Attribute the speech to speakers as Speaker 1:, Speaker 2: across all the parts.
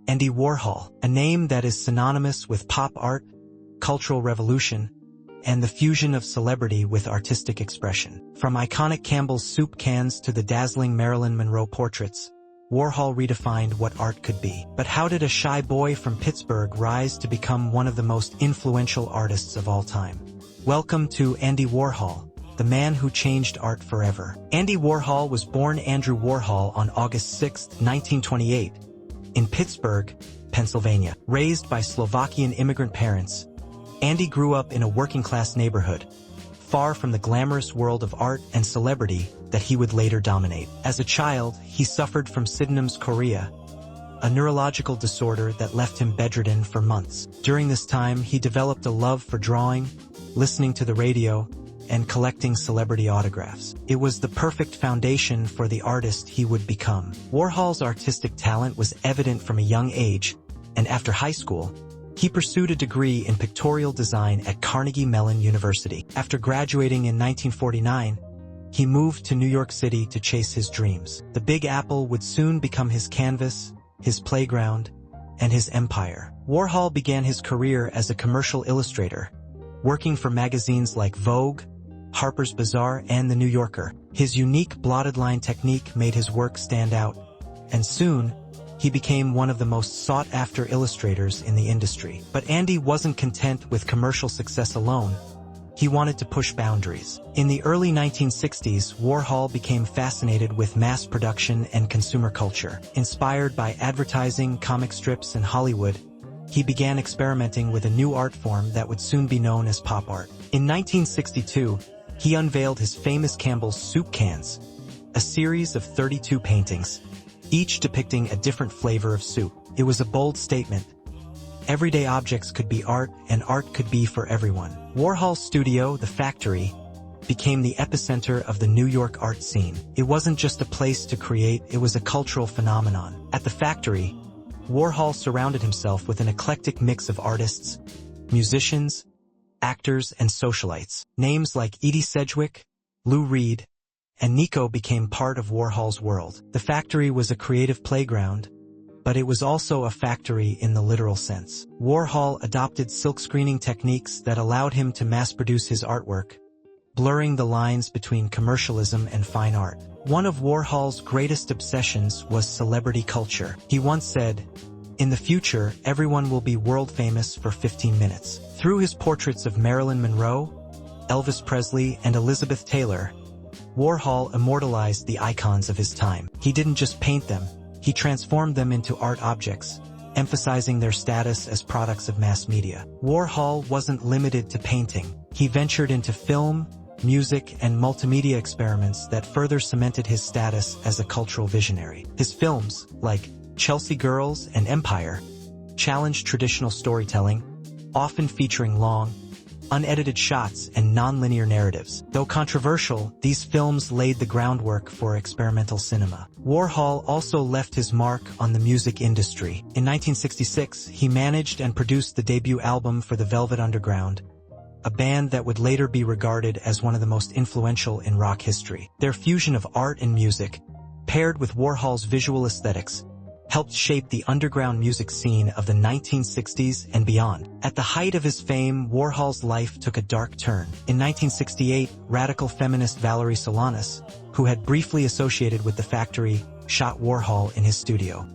Speaker 1: Andy Warhol, a name that is synonymous with pop art, cultural revolution, and the fusion of celebrity with artistic expression. From iconic Campbell soup cans to the dazzling Marilyn Monroe portraits, Warhol redefined what art could be. But how did a shy boy from Pittsburgh rise to become one of the most influential artists of all time? Welcome to Andy Warhol, the man who changed art forever. Andy Warhol was born Andrew Warhol on August 6, 1928, in Pittsburgh, Pennsylvania. Raised by Slovakian immigrant parents, Andy grew up in a working-class neighborhood, far from the glamorous world of art and celebrity that he would later dominate. As a child, he suffered from Sydenham's chorea, a neurological disorder that left him bedridden for months. During this time, he developed a love for drawing, listening to the radio, and collecting celebrity autographs. It was the perfect foundation for the artist he would become. Warhol's artistic talent was evident from a young age, and after high school, he pursued a degree in pictorial design at Carnegie Mellon University. After graduating in 1949, he moved to New York City to chase his dreams. The Big Apple would soon become his canvas, his playground, and his empire. Warhol began his career as a commercial illustrator, working for magazines like Vogue, Harper's Bazaar, and The New Yorker. His unique blotted line technique made his work stand out, and soon, he became one of the most sought-after illustrators in the industry. But Andy wasn't content with commercial success alone. He wanted to push boundaries. In the early 1960s, Warhol became fascinated with mass production and consumer culture. Inspired by advertising, comic strips, and Hollywood, he began experimenting with a new art form that would soon be known as pop art. In 1962, he unveiled his famous Campbell soup cans, a series of 32 paintings, each depicting a different flavor of soup. It was a bold statement. Everyday objects could be art, and art could be for everyone. Warhol's studio, The Factory, became the epicenter of the New York art scene. It wasn't just a place to create, it was a cultural phenomenon. At The Factory, Warhol surrounded himself with an eclectic mix of artists, musicians, actors, and socialites. Names like Edie Sedgwick, Lou Reed, and Nico became part of Warhol's world. The Factory was a creative playground, but it was also a factory in the literal sense. Warhol adopted silkscreening techniques that allowed him to mass-produce his artwork, blurring the lines between commercialism and fine art. One of Warhol's greatest obsessions was celebrity culture. He once said, "In the future, everyone will be world-famous for 15 minutes." Through his portraits of Marilyn Monroe, Elvis Presley, and Elizabeth Taylor, Warhol immortalized the icons of his time. He didn't just paint them, he transformed them into art objects, emphasizing their status as products of mass media. Warhol wasn't limited to painting. He ventured into film, music, and multimedia experiments that further cemented his status as a cultural visionary. His films, like Chelsea Girls and Empire, challenged traditional storytelling, often featuring long, unedited shots and non-linear narratives. Though controversial, these films laid the groundwork for experimental cinema. Warhol also left his mark on the music industry. In 1966, he managed and produced the debut album for the Velvet Underground, a band that would later be regarded as one of the most influential in rock history. Their fusion of art and music, paired with Warhol's visual aesthetics, helped shape the underground music scene of the 1960s and beyond. At the height of his fame, Warhol's life took a dark turn. In 1968, radical feminist Valerie Solanas, who had briefly associated with The Factory, shot Warhol in his studio.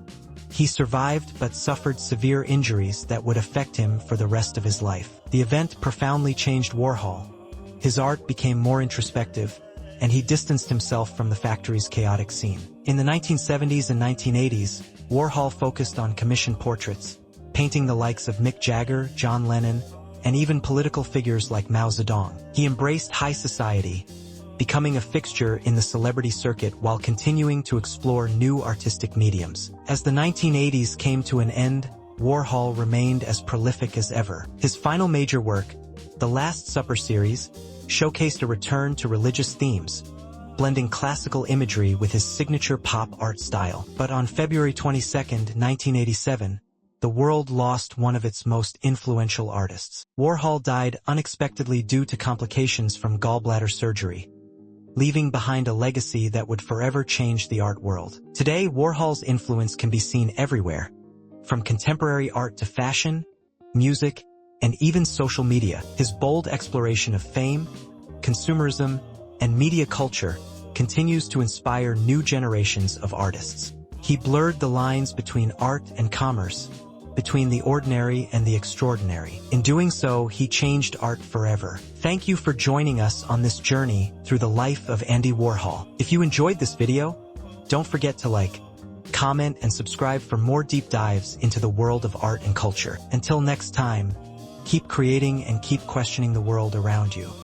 Speaker 1: He survived but suffered severe injuries that would affect him for the rest of his life. The event profoundly changed Warhol. His art became more introspective, and he distanced himself from The Factory's chaotic scene. In the 1970s and 1980s, Warhol focused on commissioned portraits, painting the likes of Mick Jagger, John Lennon, and even political figures like Mao Zedong. He embraced high society, becoming a fixture in the celebrity circuit while continuing to explore new artistic mediums. As the 1980s came to an end, Warhol remained as prolific as ever. His final major work, The Last Supper series, showcased a return to religious themes, blending classical imagery with his signature pop art style. But on February 22, 1987, the world lost one of its most influential artists. Warhol died unexpectedly due to complications from gallbladder surgery, leaving behind a legacy that would forever change the art world. Today, Warhol's influence can be seen everywhere, From contemporary art to fashion, music, and even social media, his bold exploration of fame, consumerism, and media culture continues to inspire new generations of artists. He blurred the lines between art and commerce, between the ordinary and the extraordinary. In doing so, he changed art forever. Thank you for joining us on this journey through the life of Andy Warhol. If you enjoyed this video, don't forget to like, comment, and subscribe for more deep dives into the world of art and culture. Until next time, keep creating and keep questioning the world around you.